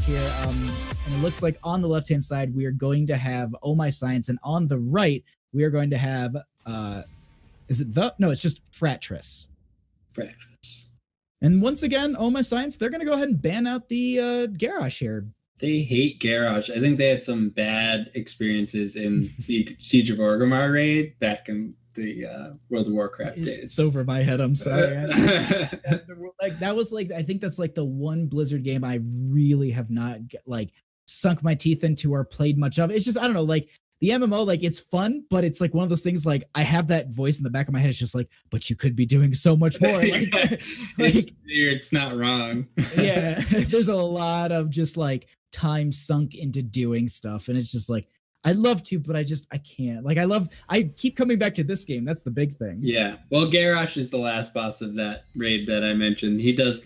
here. And it looks like on the left-hand side, we are going to have Oh My Science, and on the right, we are going to have, is it the? No, it's just Fratres. Fratres. And once again, Oh My Science, they're going to go ahead and ban out the Garrosh here. They hate Garrosh. I think they had some bad experiences in Siege of Orgrimmar raid back in the World of Warcraft days. It's over my head. I'm sorry. Like that was like, I think that's like the one Blizzard game I really have not like sunk my teeth into or played much of. It's just, I don't know, like the MMO, like it's fun, but it's like one of those things, like I have that voice in the back of my head. It's just like, but you could be doing so much more. Like, it's not wrong. Yeah. There's a lot of just like time sunk into doing stuff. And it's just like, I'd love to, but I can't. Like I keep coming back to this game. That's the big thing. Yeah. Well, Garrosh is the last boss of that raid that I mentioned. He does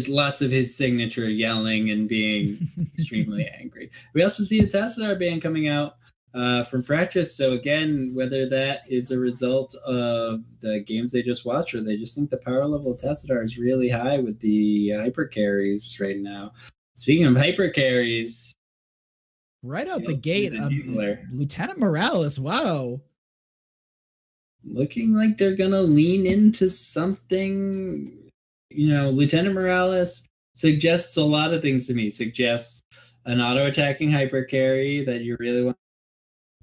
lots of his signature yelling and being extremely angry. We also see a Tassadar ban coming out from Fratres. So again, whether that is a result of the games they just watched or they just think the power level of Tassadar is really high with the hyper carries right now. Speaking of hyper carries, right out the gate, Lieutenant Morales, wow. Looking like they're going to lean into something. You know, Lieutenant Morales suggests a lot of things to me. Suggests an auto-attacking hyper carry that you really want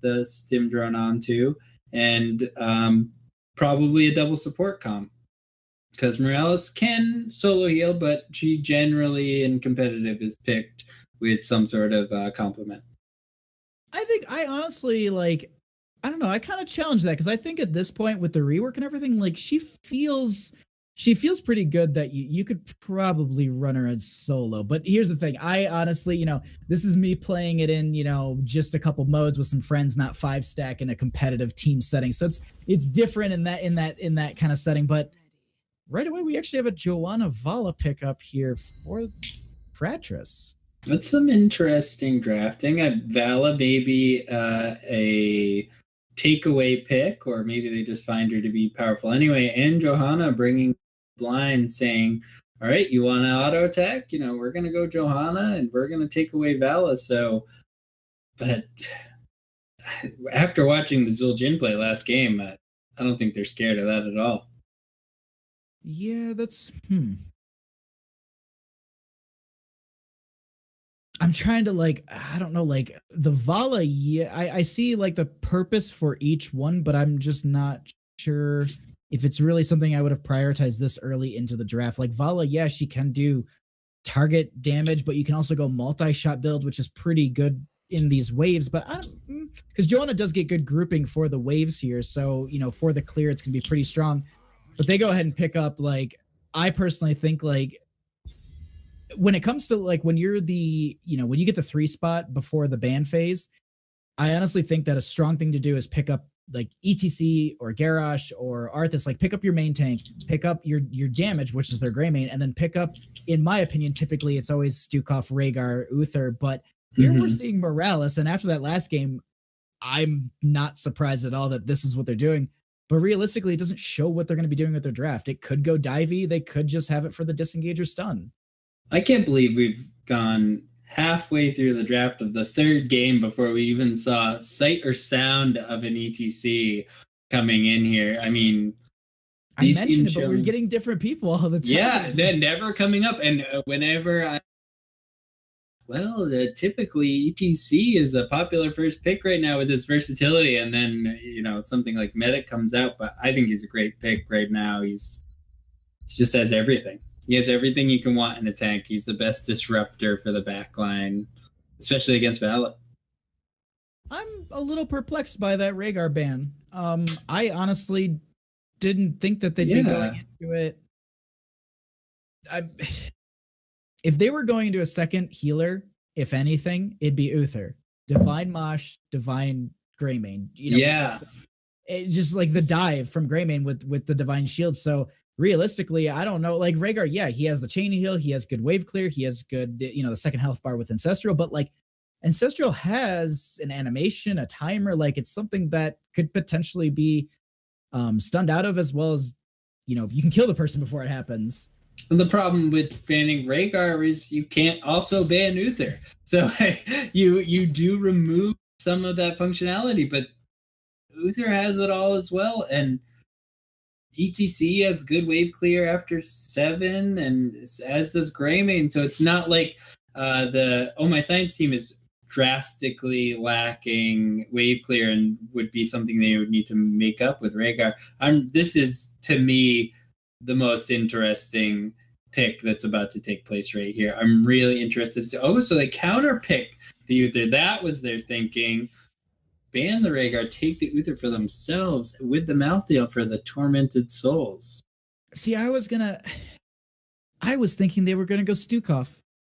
the stim drone onto, and probably a double support comp. Because Morales can solo heal, but she generally in competitive is picked with some sort of complement. I think I honestly, like, I don't know, I kind of challenge that because I think at this point with the rework and everything, like she feels pretty good that you could probably run her as solo. But here's the thing, I honestly, you know, this is me playing it in, you know, just a couple modes with some friends, not 5-stack in a competitive team setting. So it's different in that kind of setting. But right away, we actually have a Joanna Vala pickup here for Fratres. That's some interesting drafting. Vala maybe a takeaway pick, or maybe they just find her to be powerful anyway. And Johanna bringing blind, saying, all right, you want to auto attack? You know, we're going to go Johanna and we're going to take away Vala. So, but after watching the Zul'jin play last game, I don't think they're scared of that at all. Yeah, that's... I'm trying to, like, I don't know, like, the Vala, yeah, I see, like, the purpose for each one, but I'm just not sure if it's really something I would have prioritized this early into the draft. Like, Vala, yeah, she can do target damage, but you can also go multi-shot build, which is pretty good in these waves, but I don't... Because Joanna does get good grouping for the waves here, so, you know, for the clear, it's going to be pretty strong. But they go ahead and pick up, like, I personally think, like, when it comes to, like, when you're the, you know, when you get the 3 spot before the ban phase, I honestly think that a strong thing to do is pick up, like, ETC or Garrosh or Arthas, like, pick up your main tank, pick up your damage, which is their gray main, and then pick up, in my opinion, typically it's always Stukov, Rhaegar, Uther, but here we're seeing Morales, and after that last game, I'm not surprised at all that this is what they're doing. But realistically, it doesn't show what they're going to be doing with their draft. It could go divey. They could just have it for the disengage or stun. I can't believe we've gone halfway through the draft of the third game before we even saw sight or sound of an ETC coming in here. I mean, I mentioned it, but we're getting different people all the time. Yeah, they're never coming up. And whenever typically ETC is a popular first pick right now with its versatility. And then, you know, something like Medic comes out, but I think he's a great pick right now. He just has everything. He has everything you can want in a tank. He's the best disruptor for the backline, especially against Vala. I'm a little perplexed by that Rhaegar ban. I honestly didn't think that they'd be going into it. If they were going into a second healer, if anything, it'd be Uther. Divine Mosh, Divine Greymane. You know, yeah. It just like the dive from Greymane with the Divine Shield. So realistically, I don't know. Like Rhaegar, yeah, he has the chain heal, he has good wave clear, he has good, you know, the second health bar with Ancestral, but like Ancestral has an animation, a timer, like it's something that could potentially be stunned out of, as well as, you know, you can kill the person before it happens. And the problem with banning Rhaegar is you can't also ban Uther. So you do remove some of that functionality, but Uther has it all as well. And ETC has good wave clear after 7, and as does Greymane. So it's not like the Oh My Science team is drastically lacking wave clear and would be something they would need to make up with Rhaegar. This is, to me, the most interesting pick that's about to take place right here. I'm really interested to see. Oh, so they counter pick the Uther. That was their thinking. Ban the Rhaegar, take the Uther for themselves with the Malthael for the Tormented Souls. See, I was thinking they were gonna go Stukov.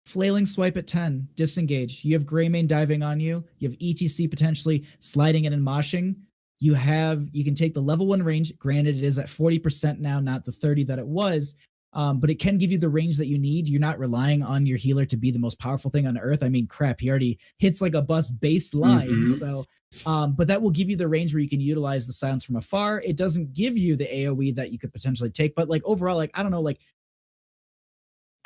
Flailing swipe at 10, disengage. You have Greymane diving on you. You have ETC potentially sliding in and moshing. You can take the level 1 range. Granted, it is at 40% now, not the 30 that it was. But it can give you the range that you need. You're not relying on your healer to be the most powerful thing on earth. I mean, crap, he already hits like a bus baseline. Mm-hmm. So, but that will give you the range where you can utilize the silence from afar. It doesn't give you the AoE that you could potentially take. But like overall, like, I don't know, like,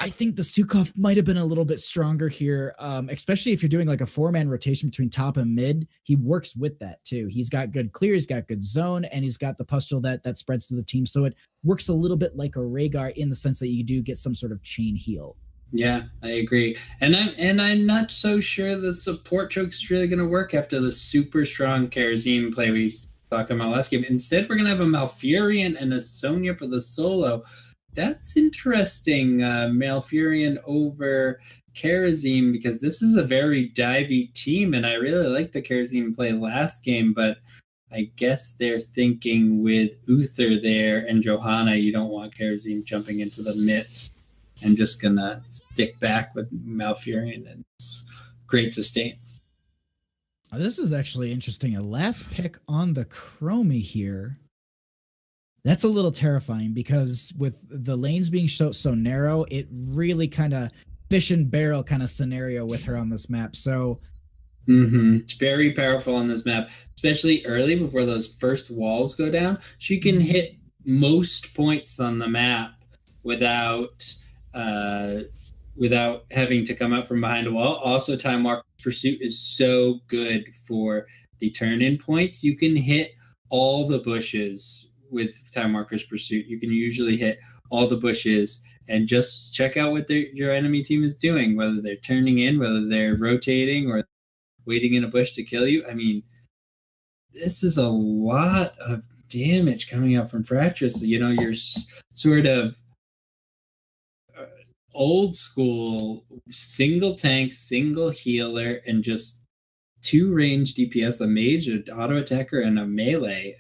I think the Stukov might have been a little bit stronger here, especially if you're doing like a 4-man rotation between top and mid. He works with that too. He's got good clear, he's got good zone, and he's got the pustule that spreads to the team. So it works a little bit like a Rhaegar in the sense that you do get some sort of chain heal. Yeah, I agree. And I'm not so sure the support choke is really going to work after the super strong Kharazim play we talked about last game. Instead, we're going to have a Malfurion and a Sonya for the solo. That's interesting, Malfurion over Kharazim, because this is a very divey team, and I really like the Kharazim play last game, but I guess they're thinking with Uther there and Johanna, you don't want Kharazim jumping into the midst and just going to stick back with Malfurion, and it's great sustain. This is actually interesting. A last pick on the Chromie here. That's a little terrifying because with the lanes being so narrow, it really kind of fish and barrel kind of scenario with her on this map. So it's very powerful on this map, especially early before those first walls go down. She can hit most points on the map without having to come up from behind a wall. Also, Time Walker's Pursuit is so good for the turn-in points. You can hit all the bushes with Time Walker's Pursuit. You can usually hit all the bushes and just check out what your enemy team is doing, whether they're turning in, whether they're rotating, or waiting in a bush to kill you. I mean, this is a lot of damage coming out from Fratres. You know, you're sort of old school, single tank, single healer, and just 2 range DPS, a mage, an auto attacker, and a melee.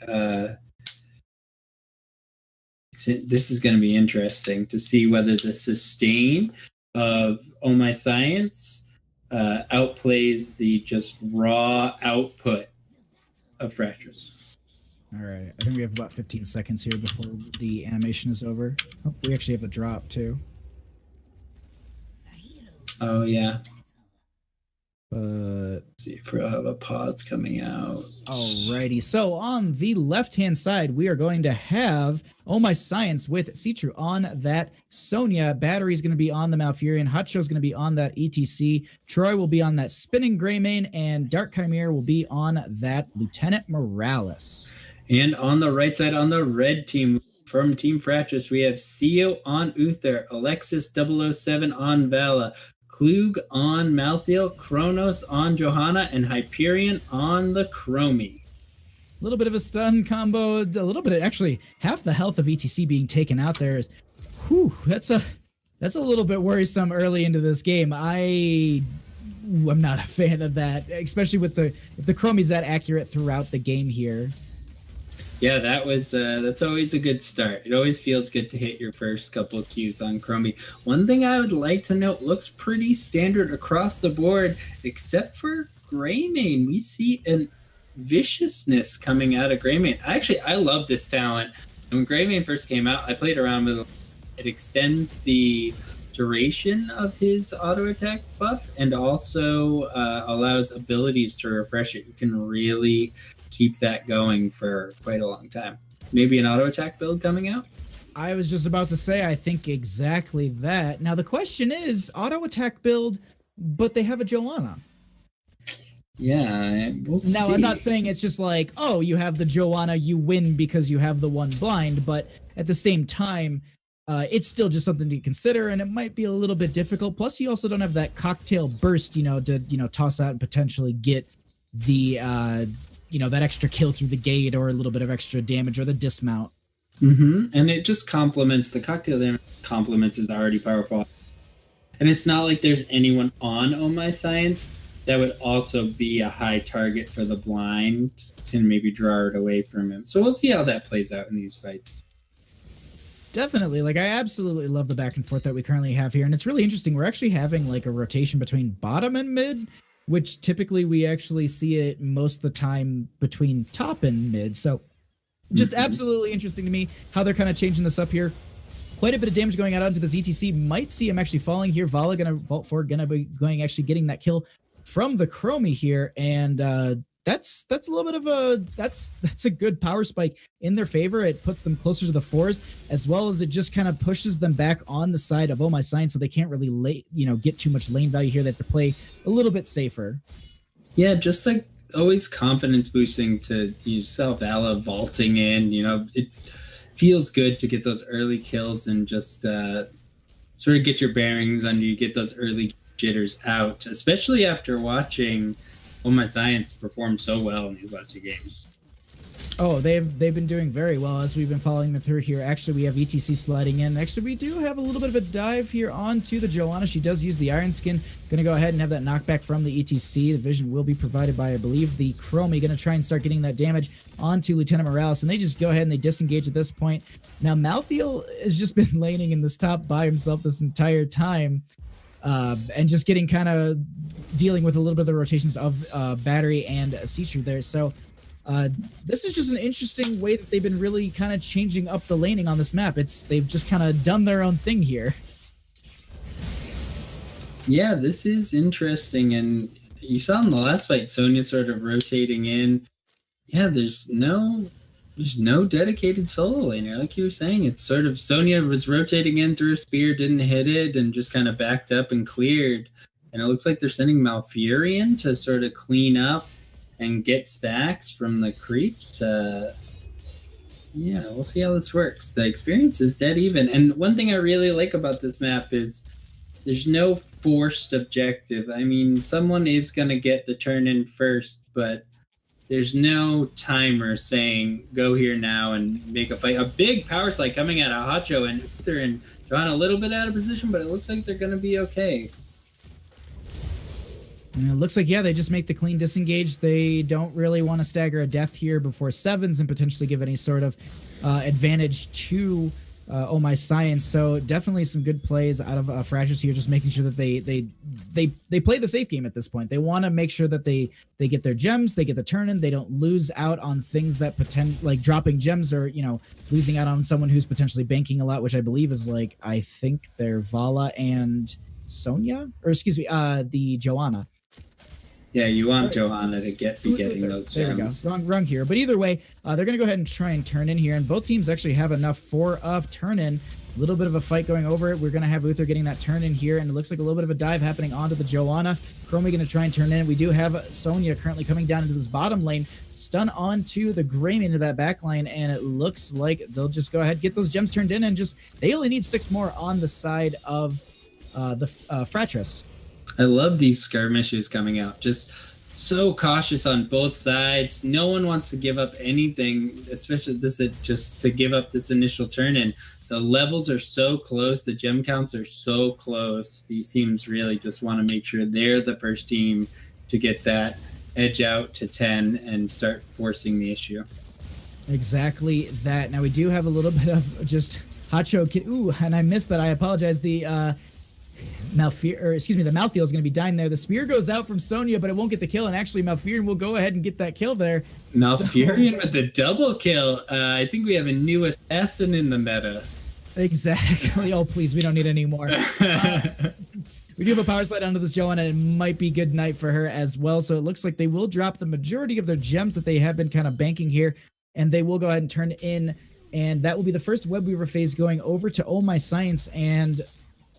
This is going to be interesting to see whether the sustain of Oh My Science outplays the just raw output of Fratres. All right. I think we have about 15 seconds here before the animation is over. Oh, we actually have a drop too. Oh, yeah. But let's see if we'll have a pause coming out. Alrighty. So on the left-hand side, we are going to have Oh My Science with Citru on that Sonya. Battery is going to be on the Malfurion. Hot Show is going to be on that ETC. Troy will be on that Spinning Greymane, and Dark Chimera will be on that Lieutenant Morales. And on the right side, on the red team, from Team Fratres, we have Sio on Uther, Alexis 007 on Vala, Klug on Malthael, Kronos on Johanna, and Hyperion on the Chromie. A little bit of a stun combo, a little bit of, actually, half the health of ETC being taken out there is, that's a little bit worrisome early into this game. I'm not a fan of that, especially with if the Chromie's that accurate throughout the game here. Yeah, that's always a good start. It always feels good to hit your first couple of Qs on Chromie. One thing I would like to note, looks pretty standard across the board, except for Greymane. We see an viciousness coming out of Greymane. Actually, I love this talent. And when Greymane first came out, I played around with it. It extends the duration of his auto attack buff and also allows abilities to refresh it. You can really keep that going for quite a long time. Maybe an auto attack build coming out? I was just about to say, I think exactly that. Now, the question is auto attack build, but they have a Joanna. Yeah, we'll see. Now, I'm not saying it's just like, oh, you have the Joanna, you win because you have the one blind, but at the same time, it's still just something to consider, and it might be a little bit difficult. Plus, you also don't have that cocktail burst, to toss out and potentially get the, that extra kill through the gate or a little bit of extra damage or the dismount. And it just complements the cocktail damage. Complements is already powerful, and it's not like there's anyone on Oh My Science that would also be a high target for the blind to maybe draw it away from him. So we'll see how that plays out in these fights. Definitely. Like, I absolutely love the back and forth that we currently have here. And it's really interesting. We're actually having like a rotation between bottom and mid, which typically we actually see it most of the time between top and mid. So just absolutely interesting to me how they're kind of changing this up here. Quite a bit of damage going out onto this ETC. Might see him actually falling here. Vala gonna vault forward, gonna be going actually getting that kill from the Chromie here, and that's a little bit of a that's a good power spike in their favor. It puts them closer to the 4s, as well as it just kind of pushes them back on the side of Oh My Science, so they can't really get too much lane value here. They have to play a little bit safer. Yeah, just like always confidence boosting to yourself. Vala vaulting in, it feels good to get those early kills and just sort of get your bearings under you, get those early jitters out, especially after watching Oh My Science perform so well in these last 2 games. Oh, they've been doing very well as we've been following them through here. Actually, we have ETC sliding in. Actually, we do have a little bit of a dive here onto the Joanna. She does use the Iron Skin. Going to go ahead and have that knockback from the ETC. The vision will be provided by, I believe, the Chromie. Going to try and start getting that damage onto Lieutenant Morales, and they just go ahead and they disengage at this point. Now, Malthael has just been laning in this top by himself this entire time. And just getting kind of dealing with a little bit of the rotations of Battery and Citru there. So this is just an interesting way that they've been really kind of changing up the laning on this map. They've just kind of done their own thing here. Yeah, this is interesting. And you saw in the last fight, Sonya sort of rotating in. Yeah, there's no dedicated solo laner. Like you were saying, it's sort of Sonya was rotating in through a spear, didn't hit it, and just kind of backed up and cleared. And it looks like they're sending Malfurion to sort of clean up and get stacks from the creeps. Yeah, we'll see how this works. The experience is dead even. And one thing I really like about this map is there's no forced objective. I mean, someone is going to get the turn in first, but there's no timer saying go here now and make a fight. A big power slide coming out of Hacho, and they're in John a little bit out of position, but it looks like they're going to be okay. And it looks like, yeah, they just make the clean disengage. They don't really want to stagger a death here before 7s and potentially give any sort of advantage to Oh My Science. So definitely some good plays out of Fratres here, just making sure that they play the safe game at this point. They want to make sure that they get their gems, they get the turn in, they don't lose out on things that like dropping gems or losing out on someone who's potentially banking a lot, which I believe is I think they're Vala and Sonya, or excuse me, the Joanna. Yeah, you want Johanna to be getting those gems. There we go. Wrong rung here. But either way, they're going to go ahead and try and turn in here. And both teams actually have enough for a turn in. A little bit of a fight going over it. We're going to have Uther getting that turn in here. And it looks like a little bit of a dive happening onto the Joanna. Chromie going to try and turn in. We do have Sonya currently coming down into this bottom lane. Stun onto the Greymane into that back line. And it looks like they'll just go ahead, get those gems turned in. And they only need 6 more on the side of the Fratres. I love these skirmishes coming out. Just so cautious on both sides. No one wants to give up anything, especially just to give up this initial turn in. The levels are so close. The gem counts are so close. These teams really just want to make sure they're the first team to get that edge out to 10 and start forcing the issue. Exactly that. Now we do have a little bit of just Hacho. Ooh, and I missed that. I apologize. The the Malthael is going to be dying there. The spear goes out from Sonya, but it won't get the kill. And actually, Malfurion will go ahead and get that kill there. Malfurion with the double kill. I think we have a new assassin in the meta. Exactly. Oh, please, we don't need any more. We do have a power slide onto this Joanna, and it might be good night for her as well. So it looks like they will drop the majority of their gems that they have been kind of banking here, and they will go ahead and turn in and that will be the first Web Weaver phase going over to Oh My Science, and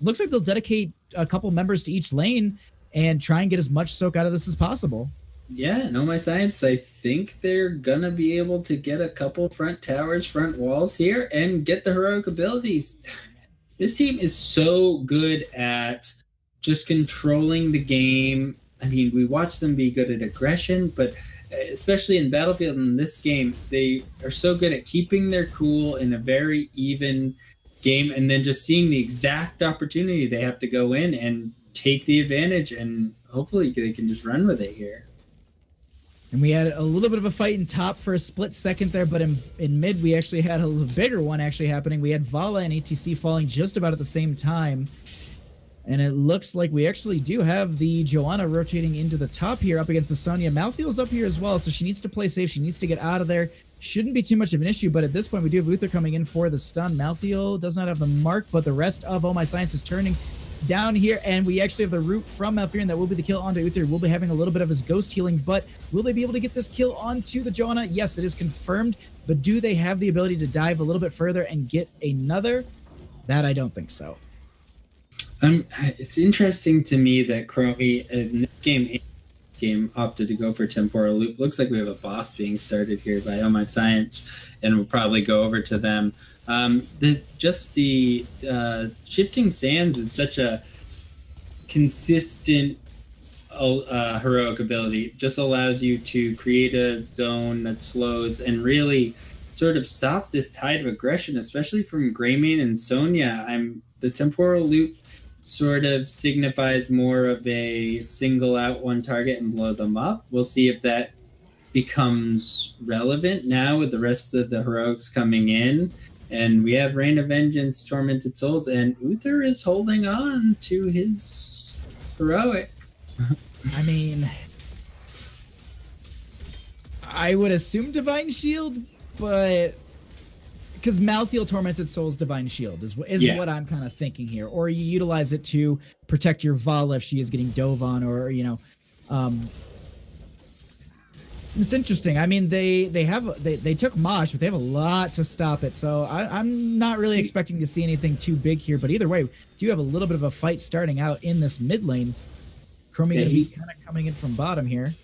looks like they'll dedicate a couple members to each lane and try and get as much soak out of this as possible. Yeah, no, my science. I think they're gonna be able to get a couple front towers, front walls here, and get the heroic abilities. This team is so good at just controlling the game. I mean, we watch them be good at aggression, but especially in Battlefield in this game, they are so good at keeping their cool in a very even game, and then just seeing the exact opportunity they have to go in and take the advantage, and hopefully they can just run with it here. And we had a little bit of a fight in top for a split second there, but in mid we actually had a little bigger one actually happening. We had Vala and ETC falling just about at the same time. And it looks like we actually do have the Joanna rotating into the top here up against the Sonya. Malthiel's up here as well, so she needs to play safe. She needs to get out of there. Shouldn't be too much of an issue, but at this point we do have Uther coming in for the stun. Malthiel does not have the mark, but the rest of Oh My Science is turning down here, and we actually have the root from Malfurion that will be the kill onto Uther. We'll be having a little bit of his ghost healing, but will they be able to get this kill onto the Joanna? Yes, it is confirmed, but do they have the ability to dive a little bit further and get another? That I don't think so. It's interesting to me that Chromie in this game opted to go for Temporal Loop. Looks like we have a boss being started here by Oh My Science, and we'll probably go over to them. The Shifting Sands is such a consistent heroic ability. It just allows you to create a zone that slows and really sort of stop this tide of aggression, especially from Greymane and Sonya. The Temporal Loop sort of signifies more of a single out one target and blow them up. We'll see if that becomes relevant now with the rest of the heroics coming in. And we have Rain of Vengeance, Tormented Souls, and Uther is holding on to his heroic. I mean, I would assume Divine Shield, but because Malthiel Tormented Souls Divine Shield is what I'm kind of thinking here. Or you utilize it to protect your Vala if she is getting dove on, or it's interesting. I mean, they took Mosh, but they have a lot to stop it. So I'm not really expecting to see anything too big here. But either way, do have a little bit of a fight starting out in this mid lane. Chromie going to be kind of coming in from bottom here.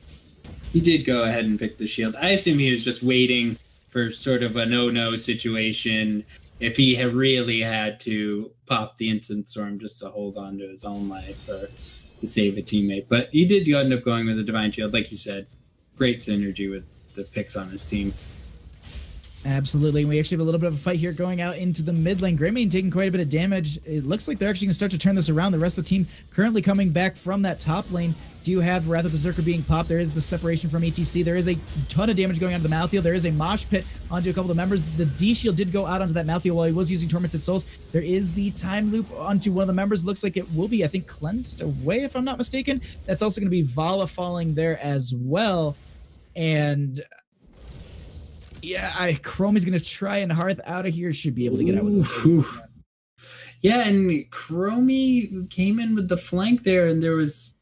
He did go ahead and pick the shield. I assume he was just waiting for sort of a no-no situation if he had really had to pop the Instant Storm just to hold on to his own life or to save a teammate. But he did end up going with the Divine Shield, like you said. Great synergy with the picks on his team. Absolutely. We actually have a little bit of a fight here going out into the mid lane. Greymane taking quite a bit of damage. It looks like they're actually going to start to turn this around. The rest of the team currently coming back from that top lane. Do you have Wrath of Berserker being popped? There is the separation from ETC. There is a ton of damage going on to the Malthiel. There is a mosh pit onto a couple of the members. The D shield did go out onto that Malthiel while he was using Tormented Souls. There is the time loop onto one of the members. Looks like it will be, I think, cleansed away, if I'm not mistaken. That's also going to be Vala falling there as well. And yeah, Chromie's going to try and Hearth out of here. Should be able to get out with this. Yeah, and Chromie came in with the flank there, and it was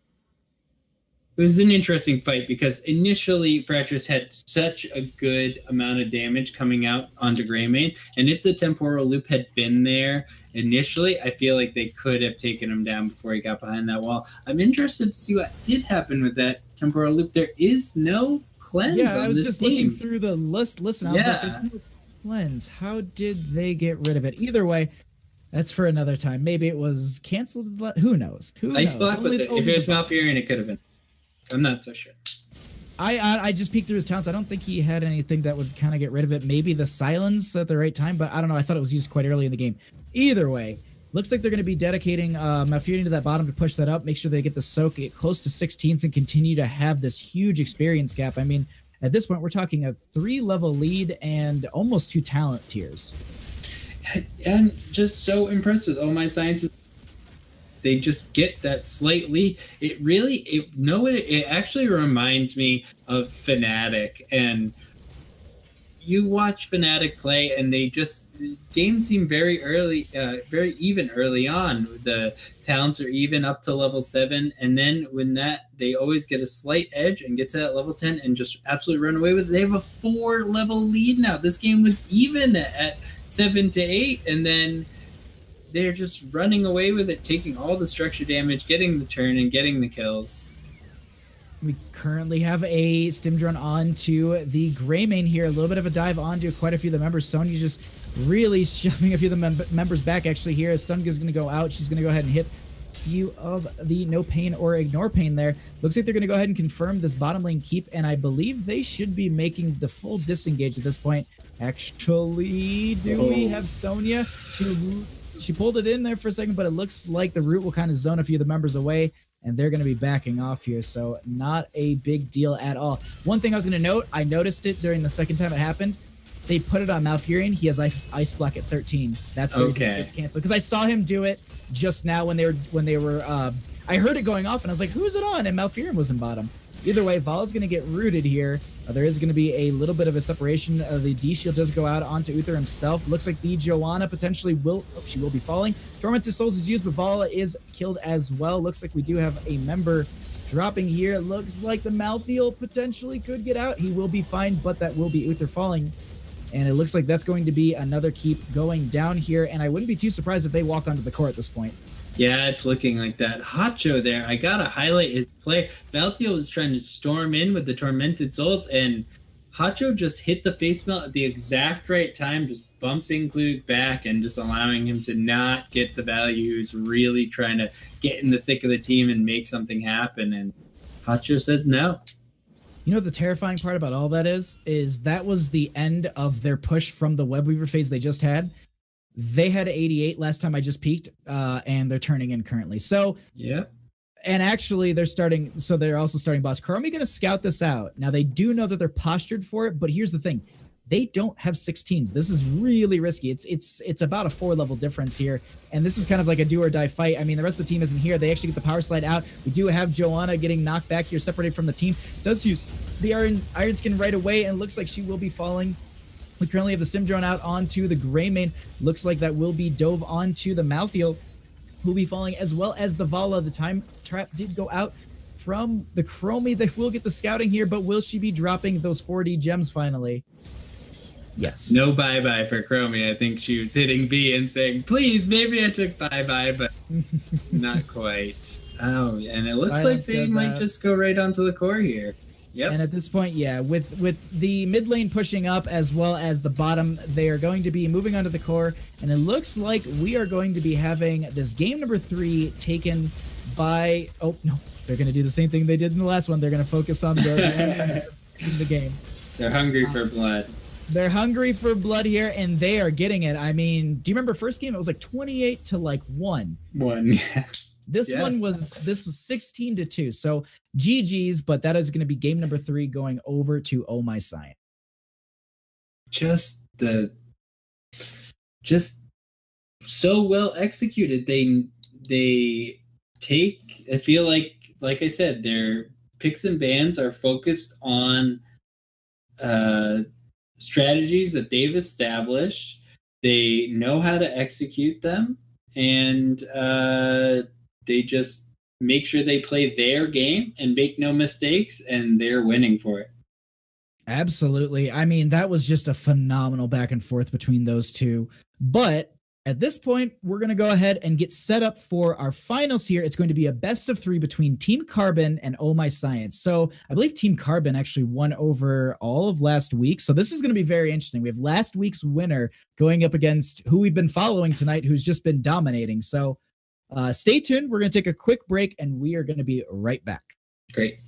an interesting fight because initially Fratres had such a good amount of damage coming out onto Greymane, and if the Temporal Loop had been there initially, I feel like they could have taken him down before he got behind that wall. I'm interested to see what did happen with that Temporal Loop. There is no cleanse on this team. I was just looking through the list. Listen, I was like, there's no cleanse. How did they get rid of it? Either way, that's for another time. Maybe it was canceled. Who knows? Ice Block was it? If it was Malfurion, it could have been. I'm not so sure. I just peeked through his talents. I don't think he had anything that would kind of get rid of it. Maybe the silence at the right time, but I don't know. I thought it was used quite early in the game. Either way, looks like they're going to be dedicating Malfurion to that bottom to push that up, make sure they get the soak, get close to 16s, and continue to have this huge experience gap. I mean, at this point, we're talking a 3-level lead and almost 2 talent tiers. And just so impressed with Oh My Sciences. They just get that slight lead. It actually reminds me of Fnatic, and you watch Fnatic play, and games seem very very even early on. The talents are even up to level 7, and then they always get a slight edge and get to that level 10 and just absolutely run away with it. They have a 4-level lead now. This game was even at 7 to 8, and then they're just running away with it, taking all the structure damage, getting the turn, and getting the kills. We currently have a stim drone onto the gray main here. A little bit of a dive onto quite a few of the members. Sonya's just really shoving a few of the members back actually here. As Stunga is going to go out. She's going to go ahead and hit a few of the no pain or ignore pain there. Looks like they're going to go ahead and confirm this bottom lane keep, and I believe they should be making the full disengage at this point. Actually, do we have Sonya? She pulled it in there for a second, but it looks like the root will kind of zone a few of the members away, and they're going to be backing off here, so not a big deal at all. One thing I was going to note, I noticed it during the second time it happened. They put it on Malfurion. He has ice block at 13. That's the reason it gets canceled. Because I saw him do it just now when they were. I heard it going off, and I was like, "Who's it on?" And Malfurion was in bottom. Either way, Val's going to get rooted here. There is going to be a little bit of a separation. The D shield does go out onto Uther himself. Looks like the Joanna potentially will. Oh, she will be falling. Tormented Souls is used, but Vala is killed as well. Looks like we do have a member dropping here. It looks like the Malthiel potentially could get out. He will be fine, but that will be Uther falling. And it looks like that's going to be another keep going down here. And I wouldn't be too surprised if they walk onto the core at this point. Yeah, it's looking like that. Hacho there, I gotta highlight his play. Malthiel was trying to storm in with the Tormented Souls, and Hacho just hit the face melt at the exact right time, just bumping Glug back and just allowing him to not get the value. Who's really trying to get in the thick of the team and make something happen, and Hacho says no. You know what the terrifying part about all that is that was the end of their push from the Webweaver phase they just had. They had 88 last time I just peeked, and they're turning in currently. So, yeah. And actually, they're also starting boss. Chromie going to scout this out. Now, they do know that they're postured for it, but here's the thing. They don't have 16s. This is really risky. It's about a 4-level difference here, and this is kind of like a do or die fight. I mean, the rest of the team isn't here. They actually get the power slide out. We do have Joanna getting knocked back here, separated from the team. Does use the Iron Skin right away, and looks like she will be falling. We currently have the stim drone out onto the gray main. Looks like that will be dove onto the Malthiel, who will be falling, as well as the Vala. The time trap did go out from the Chromie. They will get the scouting here, but will she be dropping those 4D gems finally? Yes. No bye-bye for Chromie. I think she was hitting B and saying, please, maybe I took bye-bye, but not quite. Oh, and it looks like they might just go right onto the core here. Yep. And at this point, yeah, with the mid lane pushing up as well as the bottom, they are going to be moving onto the core, and it looks like we are going to be having this game number 3 taken by... Oh, no, they're going to do the same thing they did in the last one. They're going to focus on the game. They're hungry for blood. They're hungry for blood here, and they are getting it. I mean, do you remember first game? It was like 28 to like 1. 1, yeah. This was 16 to 2. So GG's, but that is going to be game number 3 going over to Oh My Science. Just so well executed. They take, I feel like I said, their picks and bans are focused on strategies that they've established. They know how to execute them, and they just make sure they play their game and make no mistakes, and they're winning for it. Absolutely. I mean, that was just a phenomenal back and forth between those two. But at this point, we're going to go ahead and get set up for our finals here. It's going to be a best of 3 between Team Carbon and Oh My Science. So I believe Team Carbon actually won over all of last week. So this is going to be very interesting. We have last week's winner going up against who we've been following tonight, who's just been dominating. So stay tuned. We're going to take a quick break, and we are going to be right back. Great.